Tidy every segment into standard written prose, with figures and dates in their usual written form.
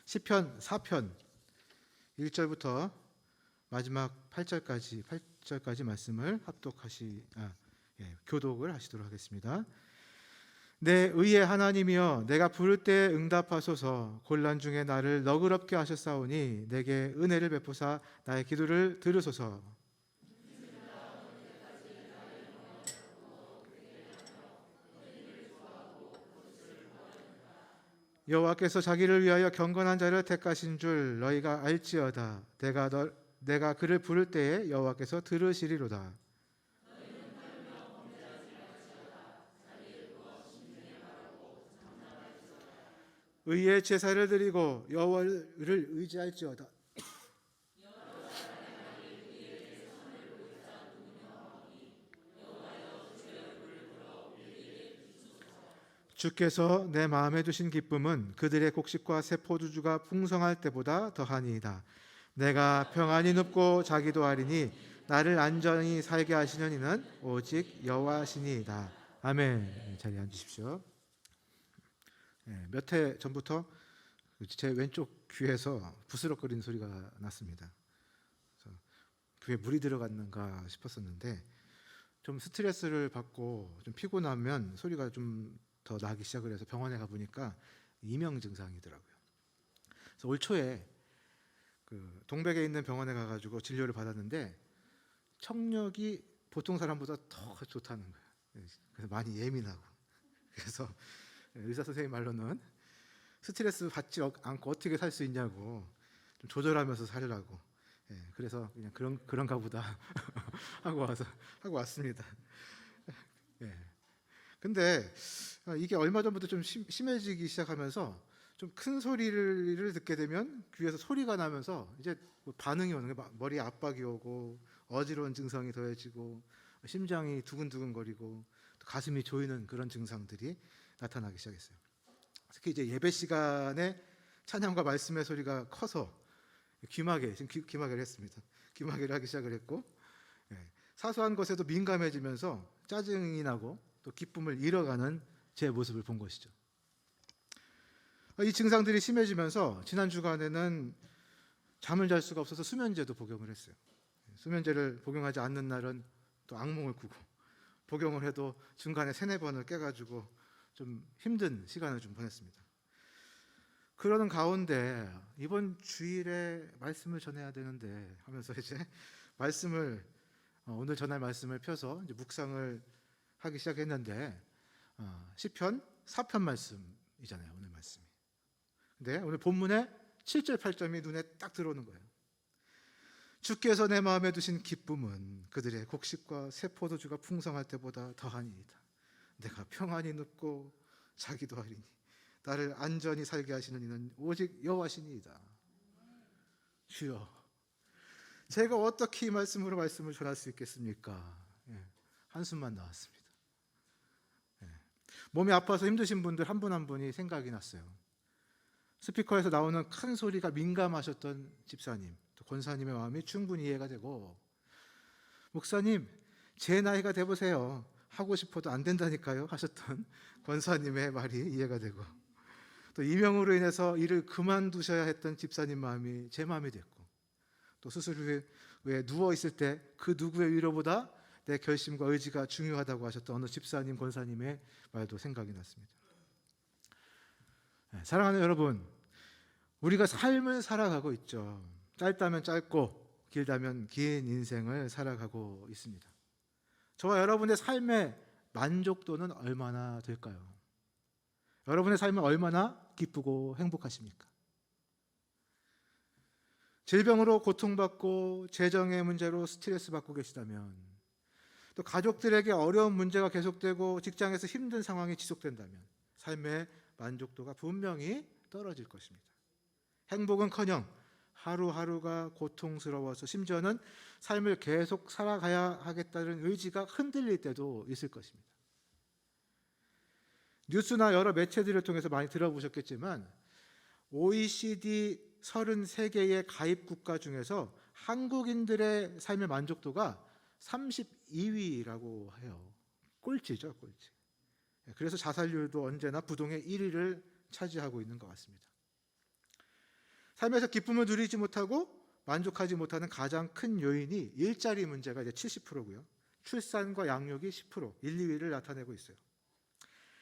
시편 4편 1절부터 마지막 8절까지 말씀을 교독을 하시도록 하겠습니다. 내 의의 하나님이여, 내가 부를 때 응답하소서. 곤란 중에 나를 너그럽게 하셨사오니 내게 은혜를 베푸사 나의 기도를 들으소서. 여호와께서 자기를 위하여 경건한 자를 택하신 줄 너희가 알지어다. 내가 그를 부를 때에 여호와께서 들으시리로다. 의의 제사를 드리고 여호와를 의지할지어다. 주께서 내 마음에 두신 기쁨은 그들의 곡식과 새 포도주가 풍성할 때보다 더하니이다. 내가 평안히 눕고 자기도 하리니 나를 안전히 살게 하시는 이는 오직 여호와시니이다. 아멘. 자리에 앉으십시오. 몇 해 전부터 제 왼쪽 귀에서 부스럭거리는 소리가 났습니다. 그래서 귀에 물이 들어갔는가 싶었었는데, 좀 스트레스를 받고 좀 피곤하면 소리가 좀 더 나기 시작을 해서 병원에 가보니까 이명 증상이더라고요. 그래서 올 초에 그 동백에 있는 병원에 가가지고 진료를 받았는데 청력이 보통 사람보다 더 좋다는 거예요. 그래서 많이 예민하고, 그래서 의사 선생님 말로는 스트레스 받지 않고 어떻게 살 수 있냐고 좀 조절하면서 살라고. 그래서 그냥 그런가 보다 하고 왔습니다. 근데 이게 얼마 전부터 좀 심해지기 시작하면서 좀 큰 소리를 듣게 되면 귀에서 소리가 나면서 이제 반응이 오는 거예요. 머리에 압박이 오고 어지러운 증상이 더해지고 심장이 두근두근거리고 또 가슴이 조이는 그런 증상들이 나타나기 시작했어요. 특히 이제 예배 시간에 찬양과 말씀의 소리가 커서 귀마개를 했습니다. 귀마개를 하기 시작을 했고, 사소한 것에도 민감해지면서 짜증이 나고 또 기쁨을 잃어가는 제 모습을 본 것이죠. 이 증상들이 심해지면서 지난 주간에는 잠을 잘 수가 없어서 수면제도 복용을 했어요. 수면제를 복용하지 않는 날은 또 악몽을 꾸고, 복용을 해도 중간에 3-4번을 깨가지고 좀 힘든 시간을 좀 보냈습니다. 그러는 가운데 이번 주일에 말씀을 전해야 되는데 하면서 이제 오늘 전할 말씀을 펴서 이제 묵상을 하기 시작했는데, 시편 4편 말씀이잖아요, 오늘 말씀이. 근데 오늘 본문에 7절 8절이 눈에 딱 들어오는 거예요. 주께서 내 마음에 두신 기쁨은 그들의 곡식과 새 포도주가 풍성할 때보다 더하니이다. 내가 평안히 눕고 자기도 하리니 나를 안전히 살게 하시는 이는 오직 여호와시니이다. 주여, 제가 어떻게 이 말씀으로 말씀을 전할 수 있겠습니까? 한숨만 나왔습니다. 몸이 아파서 힘드신 분들 한 분 한 분이 생각이 났어요. 스피커에서 나오는 큰 소리가 민감하셨던 집사님, 또 권사님의 마음이 충분히 이해가 되고, 목사님 제 나이가 돼보세요, 하고 싶어도 안 된다니까요 하셨던 권사님의 말이 이해가 되고, 또 이명으로 인해서 일을 그만두셔야 했던 집사님 마음이 제 마음이 됐고, 또 수술 후에 누워있을 때 그 누구의 위로보다 내 결심과 의지가 중요하다고 하셨던 어느 집사님, 권사님의 말도 생각이 났습니다. 사랑하는 여러분, 우리가 삶을 살아가고 있죠. 짧다면 짧고 길다면 긴 인생을 살아가고 있습니다. 저와 여러분의 삶의 만족도는 얼마나 될까요? 여러분의 삶은 얼마나 기쁘고 행복하십니까? 질병으로 고통받고 재정의 문제로 스트레스 받고 계시다면, 또 가족들에게 어려운 문제가 계속되고 직장에서 힘든 상황이 지속된다면 삶의 만족도가 분명히 떨어질 것입니다. 행복은커녕 하루하루가 고통스러워서 심지어는 삶을 계속 살아가야 하겠다는 의지가 흔들릴 때도 있을 것입니다. 뉴스나 여러 매체들을 통해서 많이 들어보셨겠지만 OECD 33개의 가입 국가 중에서 한국인들의 삶의 만족도가 32위라고 해요. 꼴찌죠, 꼴찌. 그래서 자살률도 언제나 부동의 1위를 차지하고 있는 것 같습니다. 삶에서 기쁨을 누리지 못하고 만족하지 못하는 가장 큰 요인이 일자리 문제가 이제 70%고요. 출산과 양육이 10%, 1, 2위를 나타내고 있어요.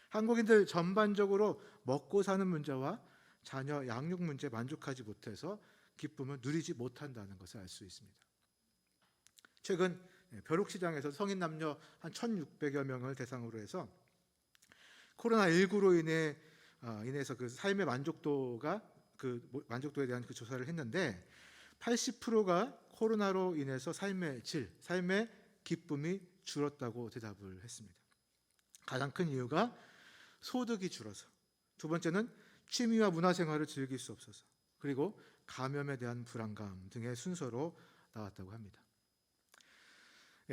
한국인들 전반적으로 먹고 사는 문제와 자녀 양육 문제에 만족하지 못해서 기쁨을 누리지 못한다는 것을 알 수 있습니다. 최근 벼룩시장에서 성인 남녀 한 1,600여 명을 대상으로 해서 코로나19로 인해서 그 삶의 만족도에 대한 그 조사를 했는데 80%가 코로나로 인해서 삶의 질, 삶의 기쁨이 줄었다고 대답을 했습니다. 가장 큰 이유가 소득이 줄어서, 두 번째는 취미와 문화생활을 즐길 수 없어서, 그리고 감염에 대한 불안감 등의 순서로 나왔다고 합니다.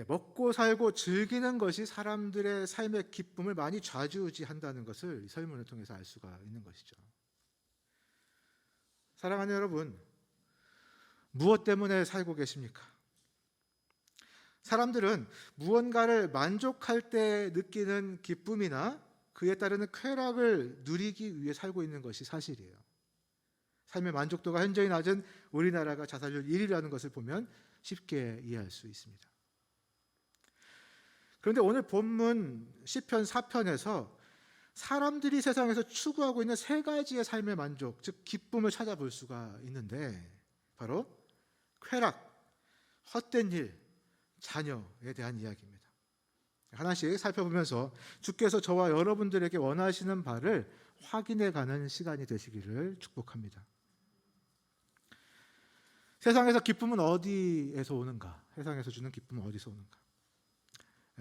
먹고 살고 즐기는 것이 사람들의 삶의 기쁨을 많이 좌지우지한다는 것을 이 설문을 통해서 알 수가 있는 것이죠. 사랑하는 여러분, 무엇 때문에 살고 계십니까? 사람들은 무언가를 만족할 때 느끼는 기쁨이나 그에 따르는 쾌락을 누리기 위해 살고 있는 것이 사실이에요. 삶의 만족도가 현저히 낮은 우리나라가 자살률 1위라는 것을 보면 쉽게 이해할 수 있습니다. 그런데 오늘 본문 시편 4편에서 사람들이 세상에서 추구하고 있는 세 가지의 삶의 만족, 즉 기쁨을 찾아볼 수가 있는데 바로 쾌락, 헛된 일, 자녀에 대한 이야기입니다. 하나씩 살펴보면서 주께서 저와 여러분들에게 원하시는 바를 확인해가는 시간이 되시기를 축복합니다. 세상에서 기쁨은 어디에서 오는가? 세상에서 주는 기쁨은 어디서 오는가?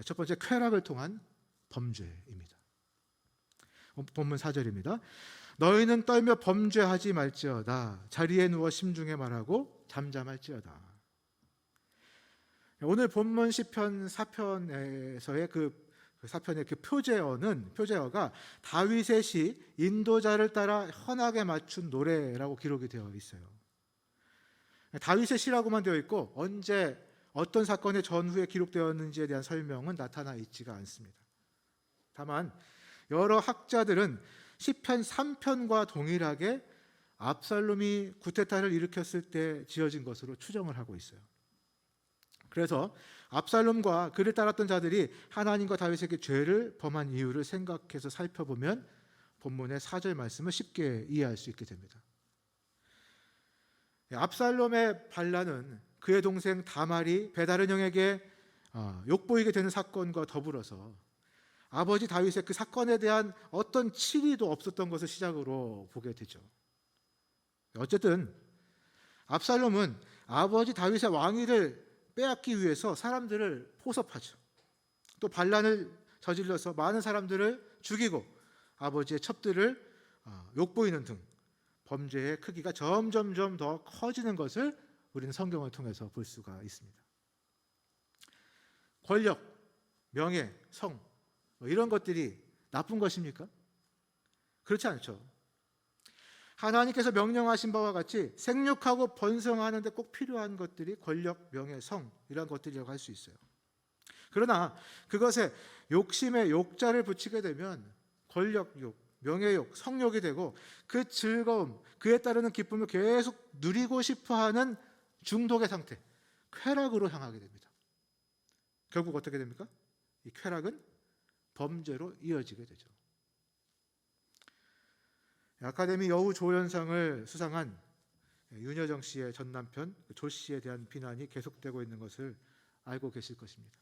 첫 번째, 쾌락을 통한 범죄입니다. 본문 4절입니다. 너희는 떨며 범죄하지 말지어다. 자리에 누워 심중에 말하고 잠잠할지어다. 오늘 본문 시편 4편에서의 그 사편의 그 표제어가 다윗의 시 인도자를 따라 현악에 맞춘 노래라고 기록이 되어 있어요. 다윗의 시라고만 되어 있고 언제 어떤 사건의 전후에 기록되었는지에 대한 설명은 나타나 있지가 않습니다. 다만 여러 학자들은 시편 3편과 동일하게 압살롬이 구테타를 일으켰을 때 지어진 것으로 추정을 하고 있어요. 그래서 압살롬과 그를 따랐던 자들이 하나님과 다윗에게 죄를 범한 이유를 생각해서 살펴보면 본문의 4절 말씀을 쉽게 이해할 수 있게 됩니다. 압살롬의 반란은 그의 동생 다말이 베다른 형에게 욕보이게 되는 사건과 더불어서 아버지 다윗의 그 사건에 대한 어떤 치리도 없었던 것을 시작으로 보게 되죠. 어쨌든 압살롬은 아버지 다윗의 왕위를 빼앗기 위해서 사람들을 포섭하죠. 또 반란을 저질러서 많은 사람들을 죽이고 아버지의 첩들을 욕보이는 등 범죄의 크기가 점점점 더 커지는 것을 우리는 성경을 통해서 볼 수가 있습니다. 권력, 명예, 성 이런 것들이 나쁜 것입니까? 그렇지 않죠. 하나님께서 명령하신 바와 같이 생육하고 번성하는 데 꼭 필요한 것들이 권력, 명예, 성 이런 것들이라고 할 수 있어요. 그러나 그것에 욕심의 욕자를 붙이게 되면 권력욕, 명예욕, 성욕이 되고 그 즐거움, 그에 따르는 기쁨을 계속 누리고 싶어하는 중독의 상태, 쾌락으로 향하게 됩니다. 결국 어떻게 됩니까? 이 쾌락은 범죄로 이어지게 되죠. 아카데미 여우조연상을 수상한 윤여정 씨의 전 남편 조 씨에 대한 비난이 계속되고 있는 것을 알고 계실 것입니다.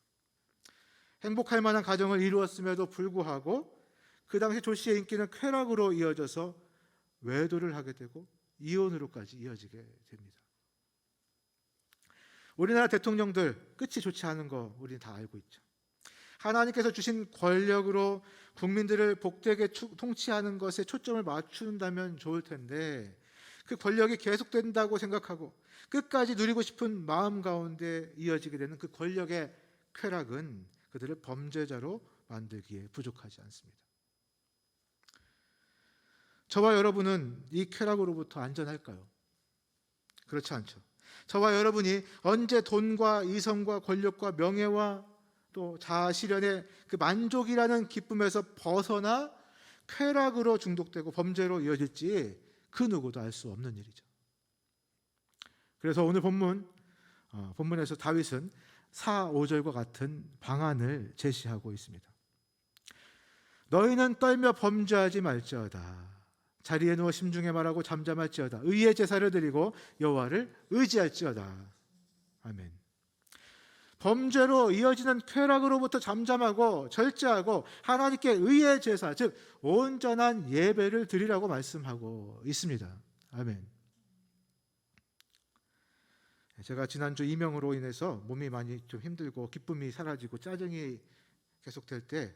행복할 만한 가정을 이루었음에도 불구하고 그 당시 조 씨의 인기는 쾌락으로 이어져서 외도를 하게 되고 이혼으로까지 이어지게 됩니다. 우리나라 대통령들 끝이 좋지 않은 거 우리는 다 알고 있죠. 하나님께서 주신 권력으로 국민들을 복되게 통치하는 것에 초점을 맞춘다면 좋을 텐데 그 권력이 계속된다고 생각하고 끝까지 누리고 싶은 마음 가운데 이어지게 되는 그 권력의 쾌락은 그들을 범죄자로 만들기에 부족하지 않습니다. 저와 여러분은 이 쾌락으로부터 안전할까요? 그렇지 않죠. 저와 여러분이 언제 돈과 이성과 권력과 명예와 또 자아 실현의 그 만족이라는 기쁨에서 벗어나 쾌락으로 중독되고 범죄로 이어질지 그 누구도 알 수 없는 일이죠. 그래서 오늘 본문에서 다윗은 4, 5절과 같은 방안을 제시하고 있습니다. 너희는 떨며 범죄하지 말지어다. 자리에 누워 심중에 말하고 잠잠할지어다. 의의 제사를 드리고 여호와를 의지할지어다. 아멘. 범죄로 이어지는 쾌락으로부터 잠잠하고 절제하고 하나님께 의의 제사, 즉 온전한 예배를 드리라고 말씀하고 있습니다. 아멘. 제가 지난주 이명으로 인해서 몸이 많이 좀 힘들고 기쁨이 사라지고 짜증이 계속될 때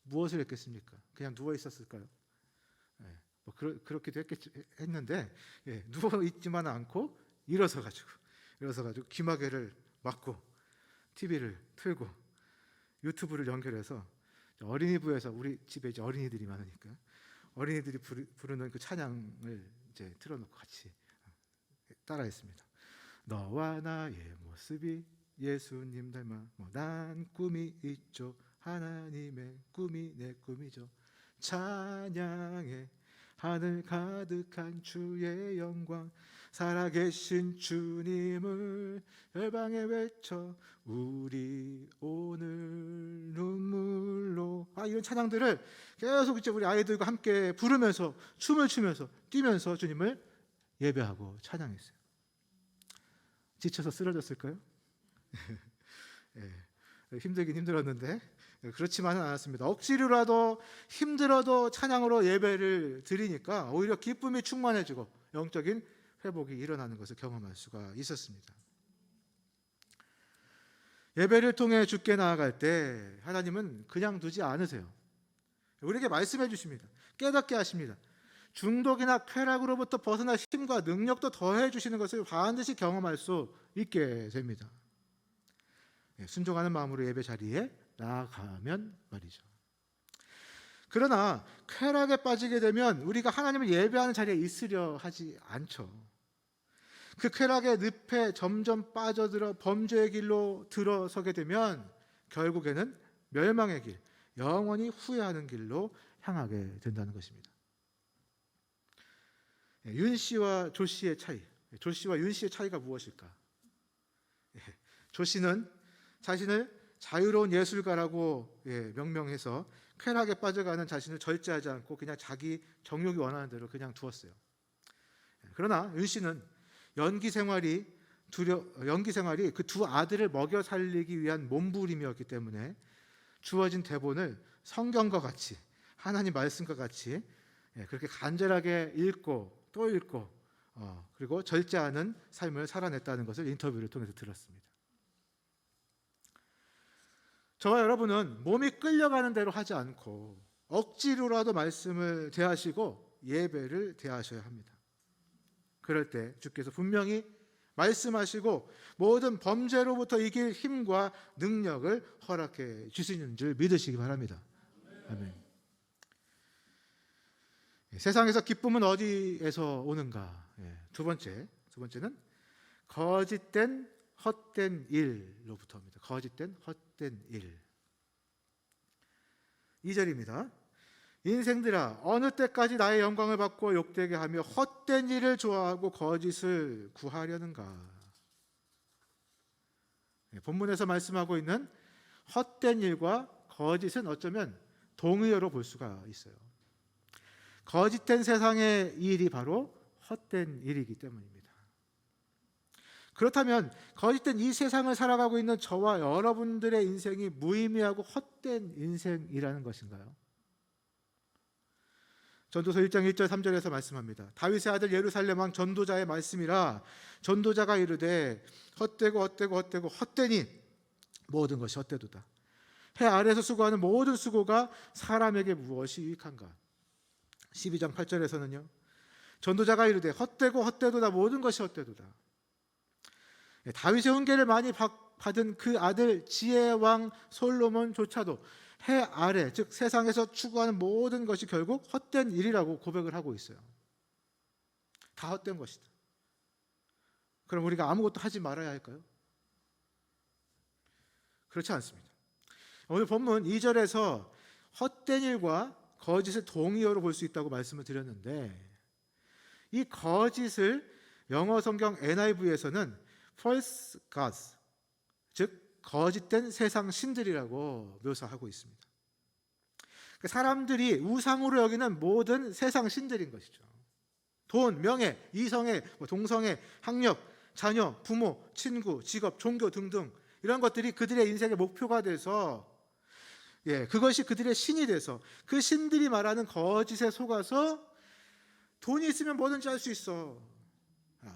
무엇을 했겠습니까? 그냥 누워 있었을까요? 그렇기도 했는데 누워 있지만 않고 일어서 가지고 귀마개를 막고 TV를 틀고 유튜브를 연결해서 어린이부에서, 우리 집에 이제 어린이들이 많으니까 어린이들이 부르는 그 찬양을 이제 틀어놓고 같이 따라했습니다. 너와 나의 모습이 예수님 닮아 난 꿈이 있죠. 하나님의 꿈이 내 꿈이죠. 찬양해 하늘 가득한 주의 영광 살아계신 주님을 열방에 외쳐 우리 오늘 눈물로 이런 찬양들을 계속 이제 우리 아이들과 함께 부르면서 춤을 추면서 뛰면서 주님을 예배하고 찬양했어요. 지쳐서 쓰러졌을까요? 힘들긴 힘들었는데 그렇지만은 않았습니다. 억지로라도 힘들어도 찬양으로 예배를 드리니까 오히려 기쁨이 충만해지고 영적인 회복이 일어나는 것을 경험할 수가 있었습니다. 예배를 통해 주께 나아갈 때 하나님은 그냥 두지 않으세요. 우리에게 말씀해 주십니다. 깨닫게 하십니다. 중독이나 쾌락으로부터 벗어날 힘과 능력도 더해 주시는 것을 반드시 경험할 수 있게 됩니다. 순종하는 마음으로 예배 자리에 나아가면 말이죠. 그러나 쾌락에 빠지게 되면 우리가 하나님을 예배하는 자리에 있으려 하지 않죠. 그 쾌락의 늪에 점점 빠져들어 범죄의 길로 들어서게 되면 결국에는 멸망의 길, 영원히 후회하는 길로 향하게 된다는 것입니다. 윤 씨와 조 씨의 차이, 조 씨와 윤 씨의 차이가 무엇일까? 조 씨는 자신을 자유로운 예술가라고 명명해서 쾌락에 빠져가는 자신을 절제하지 않고 그냥 자기 정욕이 원하는 대로 그냥 두었어요. 그러나 윤 씨는 연기 생활이 그 두 아들을 먹여 살리기 위한 몸부림이었기 때문에 주어진 대본을 성경과 같이, 하나님 말씀과 같이 그렇게 간절하게 읽고 또 읽고 그리고 절제하는 삶을 살아냈다는 것을 인터뷰를 통해서 들었습니다. 저와 여러분은 몸이 끌려가는 대로 하지 않고 억지로라도 말씀을 대하시고 예배를 대하셔야 합니다. 그럴 때 주께서 분명히 말씀하시고 모든 범죄로부터 이길 힘과 능력을 허락해 주시는 줄 믿으시기 바랍니다. 아멘. 세상에서 기쁨은 어디에서 오는가? 두 번째는 거짓된 헛된 일로부터 옵니다. 거짓된 헛된 일. 2절입니다. 인생들아 어느 때까지 나의 영광을 받고 욕되게 하며 헛된 일을 좋아하고 거짓을 구하려는가? 본문에서 말씀하고 있는 헛된 일과 거짓은 어쩌면 동의어로 볼 수가 있어요. 거짓된 세상의 일이 바로 헛된 일이기 때문입니다. 그렇다면 거짓된 이 세상을 살아가고 있는 저와 여러분들의 인생이 무의미하고 헛된 인생이라는 것인가요? 전도서 1장 1절 3절에서 말씀합니다. 다윗의 아들 예루살렘 왕 전도자의 말씀이라 전도자가 이르되 헛되고 헛되니 모든 것이 헛되도다. 해 아래에서 수고하는 모든 수고가 사람에게 무엇이 유익한가? 12장 8절에서는요. 전도자가 이르되 헛되고 헛되도다. 모든 것이 헛되도다. 다윗의 훈계를 많이 받은 그 아들 지혜의 왕 솔로몬조차도 해 아래, 즉 세상에서 추구하는 모든 것이 결국 헛된 일이라고 고백을 하고 있어요. 다 헛된 것이다. 그럼 우리가 아무것도 하지 말아야 할까요? 그렇지 않습니다. 오늘 본문 2절에서 헛된 일과 거짓을 동의어로 볼 수 있다고 말씀을 드렸는데, 이 거짓을 영어 성경 NIV에서는 false gods, 즉 거짓된 세상 신들이라고 묘사하고 있습니다. 사람들이 우상으로 여기는 모든 세상 신들인 것이죠. 돈, 명예, 이성애, 동성애, 학력, 자녀, 부모, 친구, 직업, 종교 등등 이런 것들이 그들의 인생의 목표가 돼서, 그것이 그들의 신이 돼서 그 신들이 말하는 거짓에 속아서 돈이 있으면 뭐든지 할 수 있어.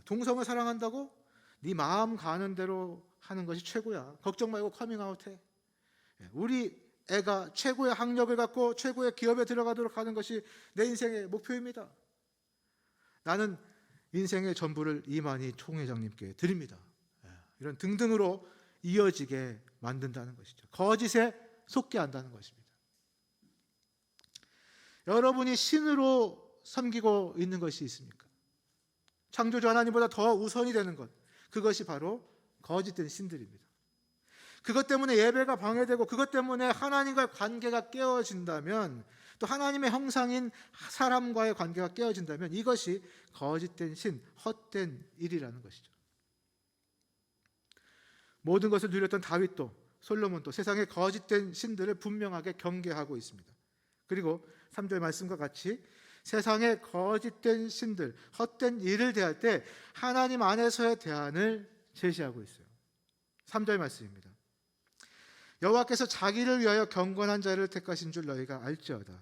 동성을 사랑한다고? 네 마음 가는 대로 하는 것이 최고야. 걱정 말고 커밍아웃해. 우리 애가 최고의 학력을 갖고 최고의 기업에 들어가도록 하는 것이 내 인생의 목표입니다. 나는 인생의 전부를 이만희 총회장님께 드립니다. 이런 등등으로 이어지게 만든다는 것이죠. 거짓에 속게 한다는 것입니다. 여러분이 신으로 섬기고 있는 것이 있습니까? 창조주 하나님보다 더 우선이 되는 것, 그것이 바로 거짓된 신들입니다. 그것 때문에 예배가 방해되고 그것 때문에 하나님과의 관계가 깨어진다면, 또 하나님의 형상인 사람과의 관계가 깨어진다면 이것이 거짓된 신, 헛된 일이라는 것이죠. 모든 것을 누렸던 다윗도 솔로몬도 세상의 거짓된 신들을 분명하게 경계하고 있습니다. 그리고 3절 말씀과 같이 세상의 거짓된 신들, 헛된 일을 대할 때 하나님 안에서의 대안을 제시하고 있어요. 3절 말씀입니다. 여호와께서 자기를 위하여 경건한 자를 택하신 줄 너희가 알지어다.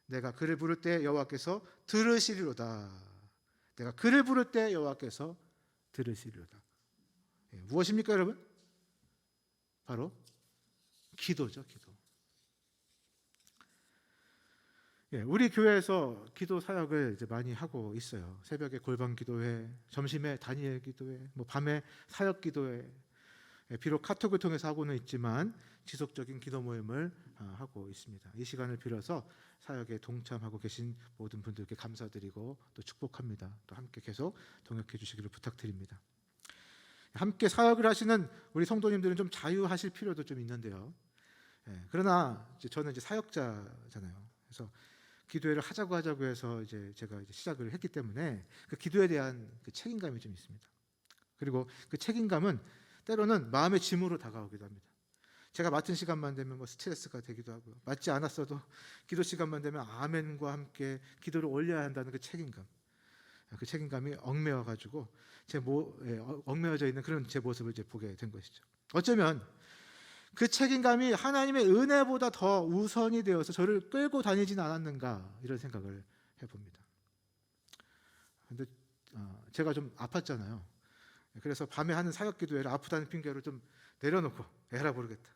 내가 그를 부를 때 여호와께서 들으시리로다. 내가 그를 부를 때 여호와께서 들으시리로다. 무엇입니까, 여러분? 바로 기도죠, 기도. 우리 교회에서 기도 사역을 이제 많이 하고 있어요. 새벽에 골방 기도회, 점심에 다니엘 기도회, 밤에 사역 기도회. 비록 카톡을 통해서 하고는 있지만 지속적인 기도 모임을 하고 있습니다. 이 시간을 빌어서 사역에 동참하고 계신 모든 분들께 감사드리고 또 축복합니다. 또 함께 계속 동역해 주시기를 부탁드립니다. 함께 사역을 하시는 우리 성도님들은 좀 자유하실 필요도 좀 있는데요. 그러나 저는 이제 사역자잖아요. 그래서 기도회를 하자고 해서 제가 시작을 했기 때문에 그 기도에 대한 그 책임감이 좀 있습니다. 그리고 그 책임감은 때로는 마음의 짐으로 다가오기도 합니다. 제가 맡은 시간만 되면 스트레스가 되기도 하고요. 맡지 않았어도 기도 시간만 되면 아멘과 함께 기도를 올려야 한다는 그 책임감, 그 책임감이 얽매여가지고 얽매여져 있는 그런 제 모습을 이제 보게 된 것이죠. 어쩌면 그 책임감이 하나님의 은혜보다 더 우선이 되어서 저를 끌고 다니진 않았는가, 이런 생각을 해봅니다. 근데 제가 좀 아팠잖아요. 그래서 밤에 하는 사역 기도회를 아프다는 핑계로 좀 내려놓고 에라 모르겠다.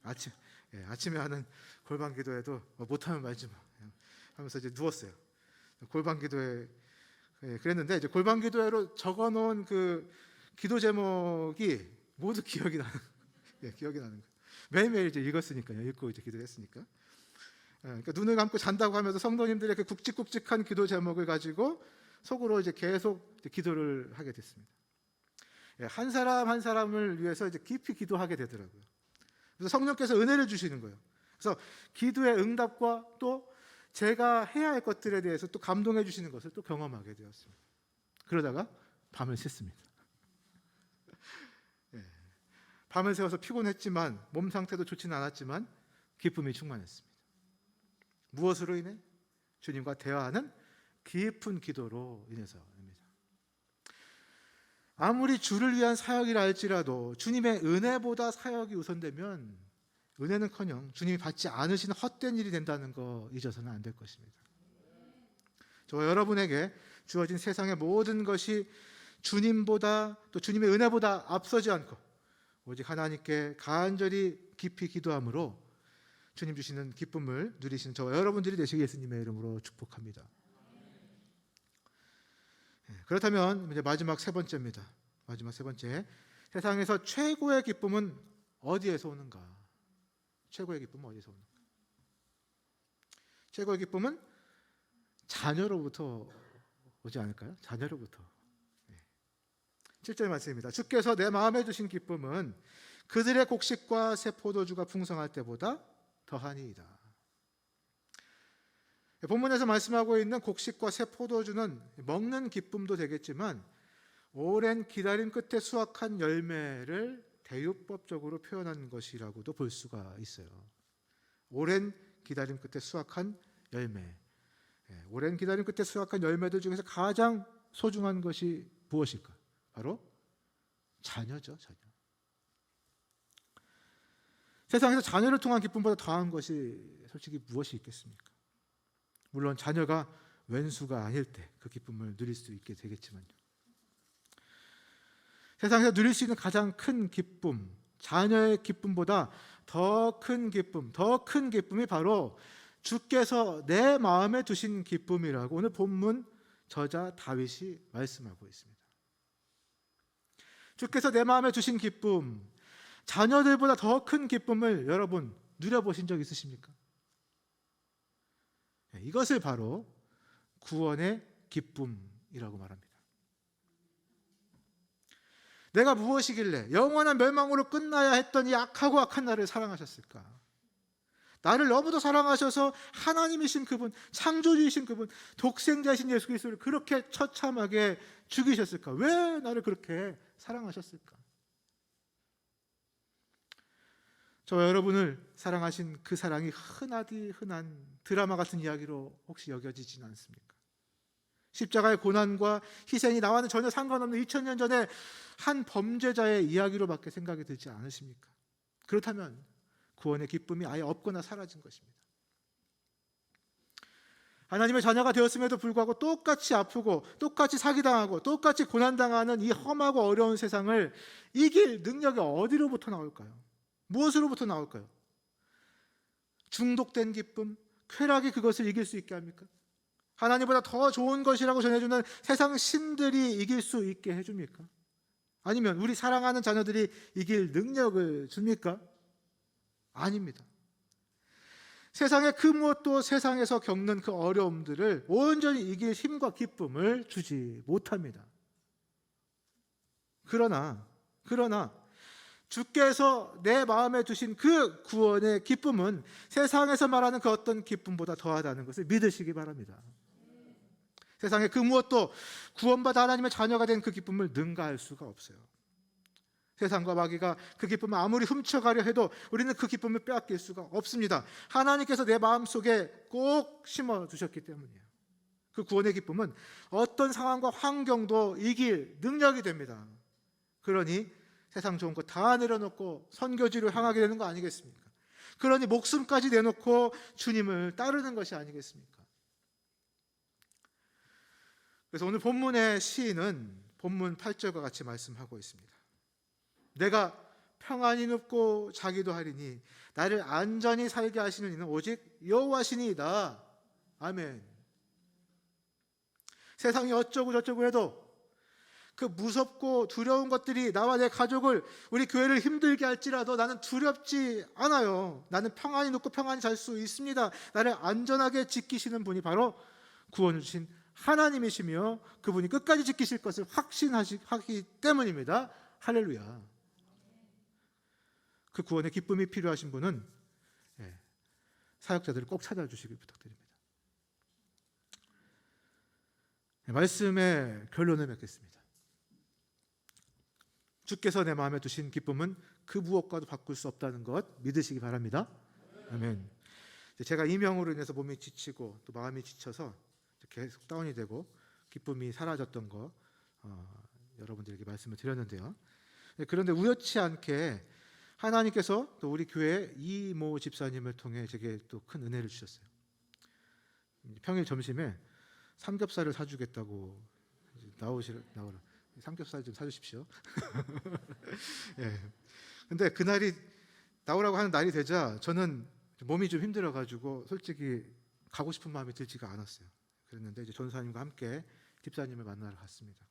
아침에 하는 골방 기도회도 못하면 말지 뭐 하면서 이제 누웠어요. 골방 기도회 그랬는데 이제 골방 기도회로 적어놓은 그 기도 제목이 모두 기억이 나는 거예요. 매일매일 이제 읽었으니까요. 읽고 이제 기도했으니까. 그러니까 눈을 감고 잔다고 하면서 성도님들의 그 굵직굵직한 기도 제목을 가지고 속으로 이제 계속 기도를 하게 됐습니다. 한 사람 한 사람을 위해서 이제 깊이 기도하게 되더라고요. 그래서 성령께서 은혜를 주시는 거예요. 그래서 기도의 응답과 또 제가 해야 할 것들에 대해서 또 감동해 주시는 것을 또 경험하게 되었습니다. 그러다가 밤을 샜습니다. 밤을 새워서 피곤했지만 몸 상태도 좋지는 않았지만 기쁨이 충만했습니다. 무엇으로 인해? 주님과 대화하는 깊은 기도로 인해서입니다. 아무리 주를 위한 사역이라 할지라도 주님의 은혜보다 사역이 우선되면 은혜는커녕 주님이 받지 않으시는 헛된 일이 된다는 거 잊어서는 안 될 것입니다. 저와 여러분에게 주어진 세상의 모든 것이 주님보다 또 주님의 은혜보다 앞서지 않고 오직 하나님께 간절히 깊이 기도함으로 주님 주시는 기쁨을 누리시는 저와 여러분들이 되시기 예수님의 이름으로 축복합니다. 그렇다면 이제 마지막 세 번째입니다. 마지막 세 번째, 세상에서 최고의 기쁨은 어디에서 오는가? 최고의 기쁨은 어디서 오는가? 최고의 기쁨은 자녀로부터 오지 않을까요? 자녀로부터. 7절 말씀입니다. 주께서 내 마음에 두신 기쁨은 그들의 곡식과 새 포도주가 풍성할 때보다 더하니이다. 본문에서 말씀하고 있는 곡식과 새 포도주는 먹는 기쁨도 되겠지만 오랜 기다림 끝에 수확한 열매를 대유법적으로 표현한 것이라고도 볼 수가 있어요. 오랜 기다림 끝에 수확한 열매. 오랜 기다림 끝에 수확한 열매들 중에서 가장 소중한 것이 무엇일까? 바로 자녀죠, 자녀. 세상에서 자녀를 통한 기쁨보다 더한 것이 솔직히 무엇이 있겠습니까? 물론 자녀가 왼수가 아닐 때 그 기쁨을 누릴 수 있게 되겠지만요. 세상에서 누릴 수 있는 가장 큰 기쁨, 자녀의 기쁨보다 더 큰 기쁨, 더 큰 기쁨이 바로 주께서 내 마음에 두신 기쁨이라고 오늘 본문 저자 다윗이 말씀하고 있습니다. 주께서 내 마음에 두신 기쁨, 자녀들보다 더 큰 기쁨을 여러분 누려보신 적 있으십니까? 이것을 바로 구원의 기쁨이라고 말합니다. 내가 무엇이길래 영원한 멸망으로 끝나야 했던 이 악하고 악한 나를 사랑하셨을까? 나를 너무도 사랑하셔서 하나님이신 그분, 창조주이신 그분, 독생자이신 예수 그리스도를 그렇게 처참하게 죽이셨을까? 왜 나를 그렇게 사랑하셨을까? 저와 여러분을 사랑하신 그 사랑이 흔하디 흔한 드라마 같은 이야기로 혹시 여겨지지는 않습니까? 십자가의 고난과 희생이 나와는 전혀 상관없는 2000년 전에 한 범죄자의 이야기로밖에 생각이 들지 않으십니까? 그렇다면 구원의 기쁨이 아예 없거나 사라진 것입니다. 하나님의 자녀가 되었음에도 불구하고 똑같이 아프고 똑같이 사기당하고 똑같이 고난당하는 이 험하고 어려운 세상을 이길 능력이 어디로부터 나올까요? 무엇으로부터 나올까요? 중독된 기쁨, 쾌락이 그것을 이길 수 있게 합니까? 하나님보다 더 좋은 것이라고 전해주는 세상 신들이 이길 수 있게 해줍니까? 아니면 우리 사랑하는 자녀들이 이길 능력을 줍니까? 아닙니다. 세상의 그 무엇도 세상에서 겪는 그 어려움들을 온전히 이길 힘과 기쁨을 주지 못합니다. 그러나 주께서 내 마음에 두신 그 구원의 기쁨은 세상에서 말하는 그 어떤 기쁨보다 더하다는 것을 믿으시기 바랍니다. 세상의 그 무엇도 구원받아 하나님의 자녀가 된 그 기쁨을 능가할 수가 없어요. 세상과 마귀가 그 기쁨을 아무리 훔쳐가려 해도 우리는 그 기쁨을 빼앗길 수가 없습니다. 하나님께서 내 마음속에 꼭 심어두셨기 때문이에요. 그 구원의 기쁨은 어떤 상황과 환경도 이길 능력이 됩니다. 그러니 세상 좋은 거 다 내려놓고 선교지로 향하게 되는 거 아니겠습니까? 그러니 목숨까지 내놓고 주님을 따르는 것이 아니겠습니까? 그래서 오늘 본문의 시인은 본문 8절과 같이 말씀하고 있습니다. 내가 평안히 눕고 자기도 하리니 나를 안전히 살게 하시는 이는 오직 여호와시니이다. 아멘. 세상이 어쩌고 저쩌고 해도 그 무섭고 두려운 것들이 나와 내 가족을, 우리 교회를 힘들게 할지라도 나는 두렵지 않아요. 나는 평안히 눕고 평안히 잘 수 있습니다. 나를 안전하게 지키시는 분이 바로 구원을 주신 하나님이시며 그분이 끝까지 지키실 것을 확신하기 때문입니다. 할렐루야. 그 구원의 기쁨이 필요하신 분은 사역자들을 꼭 찾아주시길 부탁드립니다. 말씀의 결론을 맺겠습니다. 주께서 내 마음에 두신 기쁨은 그 무엇과도 바꿀 수 없다는 것 믿으시기 바랍니다. 아멘. 제가 이명으로 인해서 몸이 지치고 또 마음이 지쳐서 계속 다운이 되고 기쁨이 사라졌던 거 여러분들에게 말씀을 드렸는데요. 그런데 우연치 않게 하나님께서 또 우리 교회 이모 집사님을 통해 제게 또 큰 은혜를 주셨어요. 평일 점심에 삼겹살을 사주겠다고 나오라. 삼겹살 좀 사주십시오. 예. 근데 그날이 나오라고 하는 날이 되자 저는 몸이 좀 힘들어가지고 솔직히 가고 싶은 마음이 들지가 않았어요. 그랬는데 이제 전사님과 함께 집사님을 만나러 갔습니다.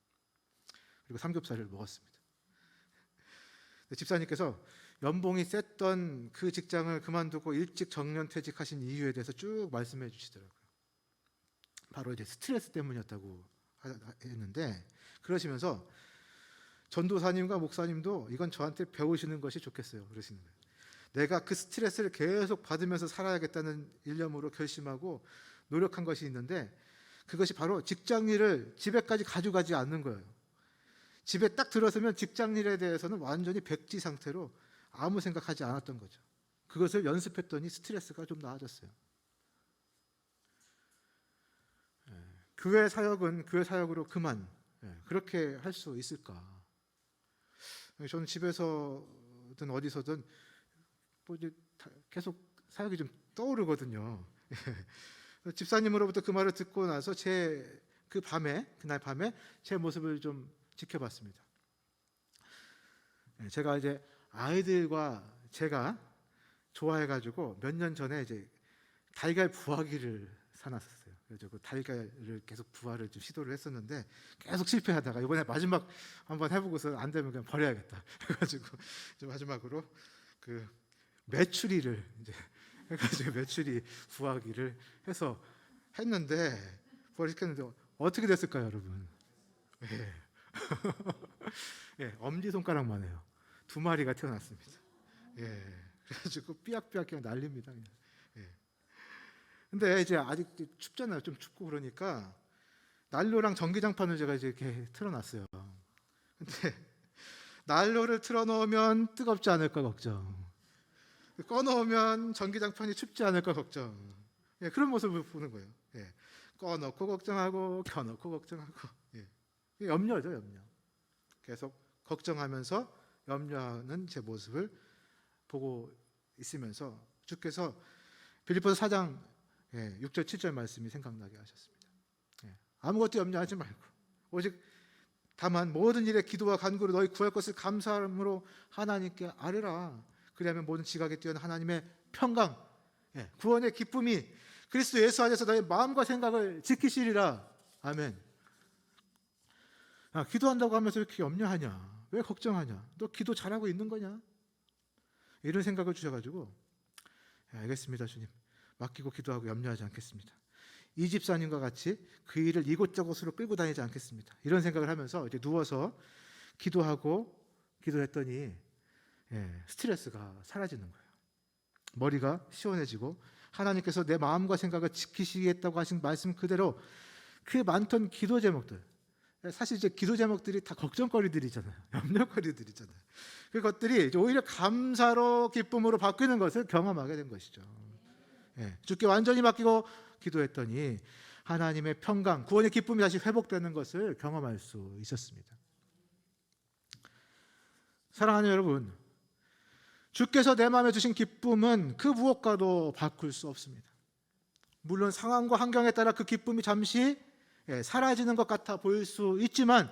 그리고 삼겹살을 먹었습니다. 집사님께서 연봉이 셌던 그 직장을 그만두고 일찍 정년퇴직하신 이유에 대해서 쭉 말씀해 주시더라고요. 바로 이제 스트레스 때문이었다고 했는데, 그러시면서 전도사님과 목사님도 이건 저한테 배우시는 것이 좋겠어요. 그러시는 거예요. 내가 그 스트레스를 계속 받으면서 살아야겠다는 일념으로 결심하고 노력한 것이 있는데, 그것이 바로 직장 일을 집에까지 가져가지 않는 거예요. 집에 딱 들어서면 직장 일에 대해서는 완전히 백지 상태로 아무 생각하지 않았던 거죠. 그것을 연습했더니 스트레스가 좀 나아졌어요. 교회 사역은 교회 사역으로 그만 그렇게 할 수 있을까? 저는 집에서든 어디서든 뭐 이제 계속 사역이 좀 떠오르거든요. 집사님으로부터 그 말을 듣고 나서 그날 밤에 제 모습을 좀 지켜봤습니다. 제가 이제 아이들과 제가 좋아해가지고 몇 년 전에 이제 달걀 부화기를 사놨었어요. 그래서 그 달걀을 계속 부화를 좀 시도를 했었는데 계속 실패하다가 이번에 마지막 한번 해보고서 안 되면 그냥 버려야겠다. 그래가지고 이제 마지막으로 그 메추리를 이제 해가지고 메추리 부화기를 해서 했는데 버리겠는데 어떻게 됐을까요, 여러분? 예. 예, 엄지 손가락만 해요. 2마리가 태어났습니다. 예. 그래가지고 삐약삐약 그냥 난립니다. 그냥. 예. 근데 이제 아직 춥잖아요. 좀 춥고 그러니까 난로랑 전기장판을 제가 이제 이렇게 틀어놨어요. 근데 난로를 틀어놓으면 뜨겁지 않을까 걱정. 꺼놓으면 전기장판이 춥지 않을까 걱정. 예, 그런 모습을 보는 거예요. 예. 꺼놓고 걱정하고 켜놓고 걱정하고. 예. 염려죠, 염려. 계속 걱정하면서 염려하는 제 모습을 보고 있으면서 주께서 빌립보서 4장 6절 7절 말씀이 생각나게 하셨습니다. 아무것도 염려하지 말고 오직 다만 모든 일에 기도와 간구로 너희 구할 것을 감사함으로 하나님께 아뢰라. 그리하면 모든 지각에 뛰어난 하나님의 평강, 구원의 기쁨이 그리스도 예수 안에서 너희 마음과 생각을 지키시리라. 아멘. 기도한다고 하면서 이렇게 염려하냐? 왜 걱정하냐? 너 기도 잘하고 있는 거냐? 이런 생각을 주셔가지고 알겠습니다, 주님. 맡기고 기도하고 염려하지 않겠습니다. 이 집사님과 같이 그 일을 이곳저곳으로 끌고 다니지 않겠습니다. 이런 생각을 하면서 이제 누워서 기도했더니 스트레스가 사라지는 거예요. 머리가 시원해지고 하나님께서 내 마음과 생각을 지키시겠다고 하신 말씀 그대로 그 많던 기도 제목들, 사실 이제 기도 제목들이 다 걱정거리들이잖아요. 염려거리들이잖아요. 그것들이 이제 오히려 감사로 기쁨으로 바뀌는 것을 경험하게 된 것이죠. 주께 완전히 맡기고 기도했더니 하나님의 평강, 구원의 기쁨이 다시 회복되는 것을 경험할 수 있었습니다. 사랑하는 여러분, 주께서 내 마음에 주신 기쁨은 그 무엇과도 바꿀 수 없습니다. 물론 상황과 환경에 따라 그 기쁨이 잠시 사라지는 것 같아 보일 수 있지만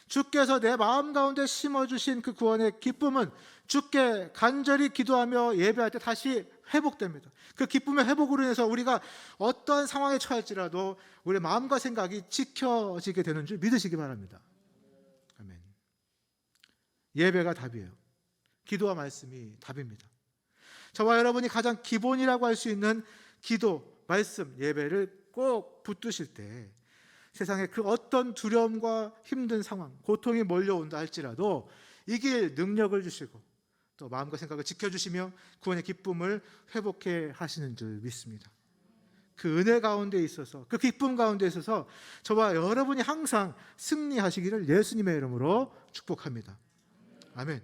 주께서 내 마음 가운데 심어주신 그 구원의 기쁨은 주께 간절히 기도하며 예배할 때 다시 회복됩니다. 그 기쁨의 회복으로 인해서 우리가 어떠한 상황에 처할지라도 우리의 마음과 생각이 지켜지게 되는 줄 믿으시기 바랍니다. 아멘. 예배가 답이에요. 기도와 말씀이 답입니다. 저와 여러분이 가장 기본이라고 할 수 있는 기도, 말씀, 예배를 꼭 붙드실 때 세상에 그 어떤 두려움과 힘든 상황, 고통이 몰려온다 할지라도 이길 능력을 주시고 또 마음과 생각을 지켜주시며 구원의 기쁨을 회복해 하시는 줄 믿습니다. 그 은혜 가운데 있어서, 그 기쁨 가운데 있어서 저와 여러분이 항상 승리하시기를 예수님의 이름으로 축복합니다. 아멘.